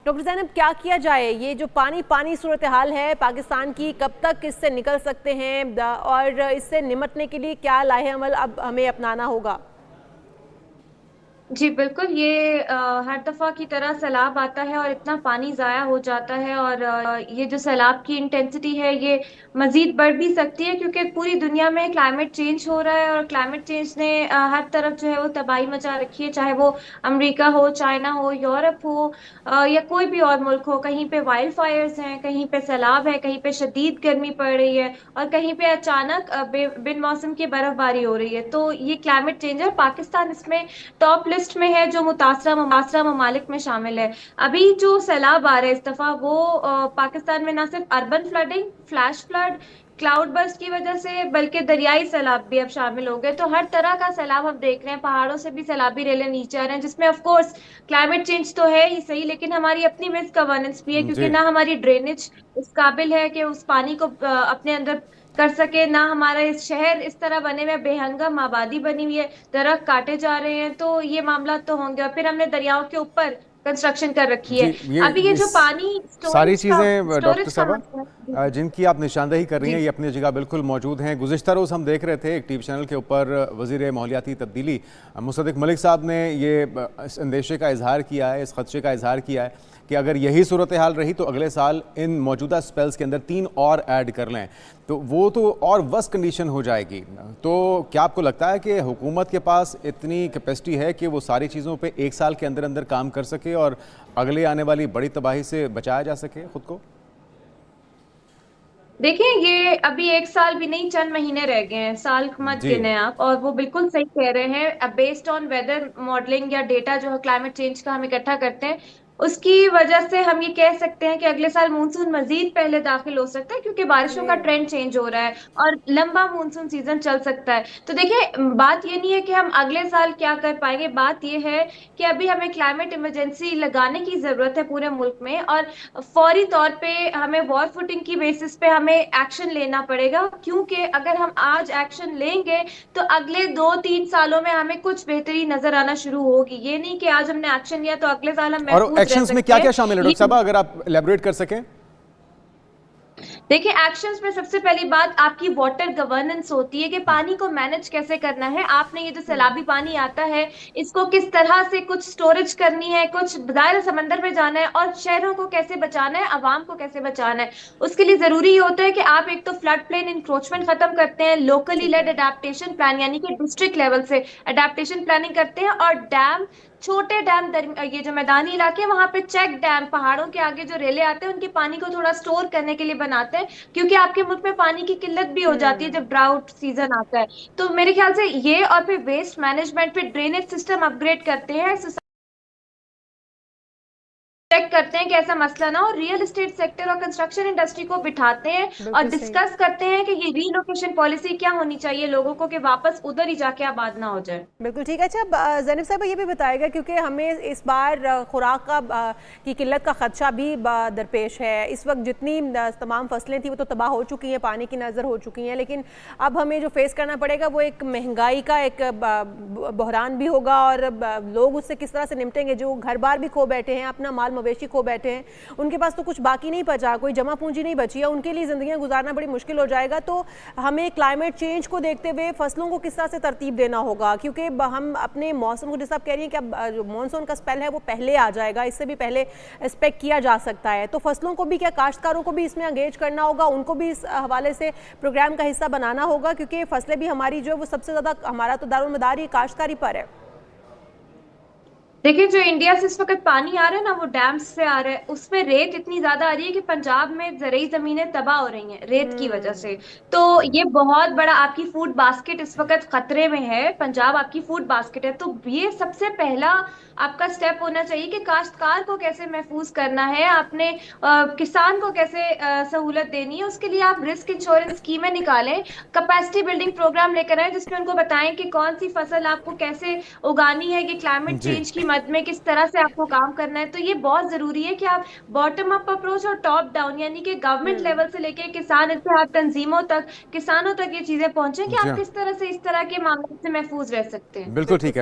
Doctor Zainab, क्या किया जाए? ये जो पानी सूरत हाल है पाकिस्तान की, कब तक इससे निकल सकते हैं और इससे निपटने के लिए क्या लाहे अमल अब हमें अपनाना होगा? जी बिल्कुल, ये हर दफा की तरह सैलाब आता है और इतना पानी जाया हो जाता है। और ये जो सैलाब की इंटेंसिटी है ये मजीद बढ़ भी सकती है, क्योंकि पूरी दुनिया में क्लाइमेट चेंज हो रहा है और क्लाइमेट चेंज ने हर तरफ जो है वो तबाही मचा रखी है। चाहे वो अमेरिका हो, चाइना हो, यूरोप हो, या कोई भी और मुल्क हो। कहीं पे वाइल्ड फायर्स हैं, कहीं पे सैलाब है, कहीं पे शदीद गर्मी पड़ रही है और कहीं पे अचानक बिन मौसम की बर्फबारी हो रही है। तो ये क्लाइमेट चेंज है। पाकिस्तान इसमें टॉप लिस्ट में है जो मुतासरा ममालिक में शामिल है। अभी जो सैलाब आ रहे हैं इस दफा, वो पाकिस्तान में ना सिर्फ urban flooding, flash flood, cloud burst की वजह से, बल्कि दरियाई सैलाब भी अब शामिल हो गए। तो हर तरह का सैलाब हम देख रहे हैं। पहाड़ों से भी सैलाबी रेले नीचे आ रहे हैं, जिसमें ऑफ कोर्स क्लाइमेट चेंज तो है ही सही, लेकिन हमारी अपनी मिस गवर्नेंस भी है, क्योंकि जी। ना हमारी ड्रेनेज इस काबिल है कि उस पानी को अपने अंदर कर सके, ना हमारा इस शहर इस तरह बने हुए बेहंगम आबादी बनी हुई है, दरख्त काटे जा रहे हैं। तो ये मामला तो होंगे। और फिर हमने दरियाओं के ऊपर कंस्ट्रक्शन कर रखी जी, है। ये अभी ये इस जो पानी सारी स्टोरेज चीज़ें डॉक्टर का साहबा, मसला है। जिनकी आप निशानदेही कर रही हैं, जी ये अपनी जगह बिल्कुल मौजूद हैं। गुज़िश्ता रोज़ हम देख रहे थे एक टीवी चैनल के ऊपर वज़ीर माहौलियाती तब्दीली मुसद्दिक़ मलिक साहब ने ये इस अंदेशे का इजहार किया है, इस खदशे का इजहार किया है कि अगर यही सूरत हाल रही तो अगले साल इन मौजूदा स्पेल्स के अंदर 3 और ऐड कर लें तो वो तो और वर्स्ट कंडीशन हो जाएगी। तो क्या आपको लगता है कि हुकूमत के पास इतनी कैपेसिटी है कि वो सारी चीज़ों पे 1 साल के अंदर अंदर काम कर सके और अगले आने वाली बड़ी तबाही से बचाया जा सके खुद को? देखिए, ये अभी 1 साल भी नहीं, चंद महीने रह गए हैं। साल मत जी। गिने आप। और वो बिल्कुल सही कह रहे हैं। बेस्ड ऑन वेदर मॉडलिंग या डेटा जो क्लाइमेट चेंज का हम इकट्ठा करते हैं, उसकी वजह से हम ये कह सकते हैं कि अगले साल मानसून मजीद पहले दाखिल हो सकता है, क्योंकि बारिशों का जी। ट्रेंड चेंज हो रहा है और लंबा मानसून सीजन चल सकता है। तो देखिए, बात ये नहीं है कि हम अगले साल क्या कर पाएंगे। बात ये है कि अभी हमें क्लाइमेट इमरजेंसी लगाने की जरूरत है पूरे मुल्क में, और फौरी तौर पे हमें वॉर फुटिंग की बेसिस पे हमें एक्शन लेना पड़ेगा। क्योंकि अगर हम आज एक्शन लेंगे तो अगले 2-3 सालों में हमें कुछ बेहतरी नजर आना शुरू होगी। ये नहीं कि आज हमने एक्शन लिया तो अगले साल हम और महफूज रह एक्शंस में सकते क्या हैं। क्या शामिल है ये डॉक्टर साहबा, अगर आप एलैबोरेट कर सकें? देखिए, एक्शंस में सबसे पहली बात आपकी वाटर गवर्नेंस होती है कि पानी को मैनेज कैसे करना है। आपने ये जो सैलाबी पानी आता है, इसको किस तरह से कुछ स्टोरेज करनी है, कुछ दायरा समंदर में जाना है, और शहरों को कैसे बचाना है, आवाम को कैसे बचाना है। उसके लिए जरूरी ये होता है कि आप एक तो फ्लड प्लेन इंक्रोचमेंट खत्म करते हैं, लोकली ठीक लेड है। अडेप्टेशन प्लान यानी कि डिस्ट्रिक्ट लेवल से अडेप्टेशन प्लानिंग करते हैं, और डैम, छोटे डैम, ये जो मैदानी इलाके हैं वहां पे चेक डैम, पहाड़ों के आगे जो रेले आते हैं उनके पानी को थोड़ा स्टोर करने के लिए बनाते हैं, क्योंकि आपके मुल्क में पानी की किल्लत भी हो जाती है हम्म। जब ड्राउट सीजन आता है। तो मेरे ख्याल से ये, और फिर वेस्ट मैनेजमेंट, फिर ड्रेनेज सिस्टम अपग्रेड करते हैं, चेक करते हैं कि ऐसा मसला ना हो, रियल एस्टेट सेक्टर और कंस्ट्रक्शन इंडस्ट्री को बिठाते हैं और बिल्कुल सही। डिस्कस करते हैं कि ये रीलोकेशन पॉलिसी क्या होनी चाहिए लोगों को, कि वापस उधर ही जाके आबाद ना हो जाए। बिल्कुल ठीक है। अच्छा, ज़ैनब साहब ये भी बताएगा, क्योंकि हमें इस बार खुराक की किल्लत का खदशा भी दरपेश है। इस वक्त जितनी तमाम फसलें थी वो तो तबाह हो चुकी हैं, पानी की नज़र हो चुकी हैं, लेकिन अब हमें जो फेस करना पड़ेगा वो एक महंगाई का एक बहरान भी होगा, और लोग उससे किस तरह से निपटेंगे। जो घर बार भी खो बैठे हैं, अपना माल मवेशी खो बैठे हैं, उनके पास तो कुछ बाकी नहीं बचा, कोई जमा पूंजी नहीं बची है, उनके लिए ज़िंदगियाँ गुजारना बड़ी मुश्किल हो जाएगा। तो हमें क्लाइमेट चेंज को देखते हुए फसलों को किस तरह से तरतीब देना होगा, क्योंकि हम अपने मौसम को, जैसे आप कह रही हैं कि अब जो मानसून का स्पेल है वो पहले आ जाएगा, इससे भी पहले एक्सपेक्ट किया जा सकता है। तो फसलों को भी, क्या काश्तकारों को भी इसमें एंगेज करना होगा, उनको भी इस हवाले से प्रोग्राम का हिस्सा बनाना होगा, क्योंकि फसलें भी हमारी जो है वो सबसे ज़्यादा, हमारा तो दारोमदार ही काश्तकारी पर है। देखिए, जो इंडिया से इस वक्त पानी आ रहा है ना, वो डैम्स से आ रहा है। उसमें रेत इतनी ज्यादा आ रही है कि पंजाब में जरिए जमीनें तबाह हो रही हैं रेत की वजह से। तो ये बहुत बड़ा, आपकी फूड बास्केट इस वक्त खतरे में है। पंजाब आपकी फूड बास्केट है। तो ये सबसे पहला आपका स्टेप होना चाहिए कि काश्तकार को कैसे महफूज करना है, आपने किसान को कैसे सहूलत देनी है। उसके लिए आप रिस्क इंश्योरेंस स्कीमें निकालें, कैपेसिटी बिल्डिंग प्रोग्राम लेकर आए, जिसमें उनको बताएं कि कौन सी फसल आपको कैसे उगानी है, कि क्लाइमेट जी। चेंज की मद में किस तरह से आपको काम करना है। तो ये बहुत जरूरी है कि आप बॉटम अप अप्रोच और टॉप डाउन, यानी कि गवर्नमेंट लेवल से लेके किसान इत्तेहाद तंजीमों तक, किसानों तक ये चीजें पहुंचे कि जी आप हाँ, किस तरह से इस तरह के मामलों से महफूज रह सकते हैं। बिल्कुल बिल्कुल ठीक है।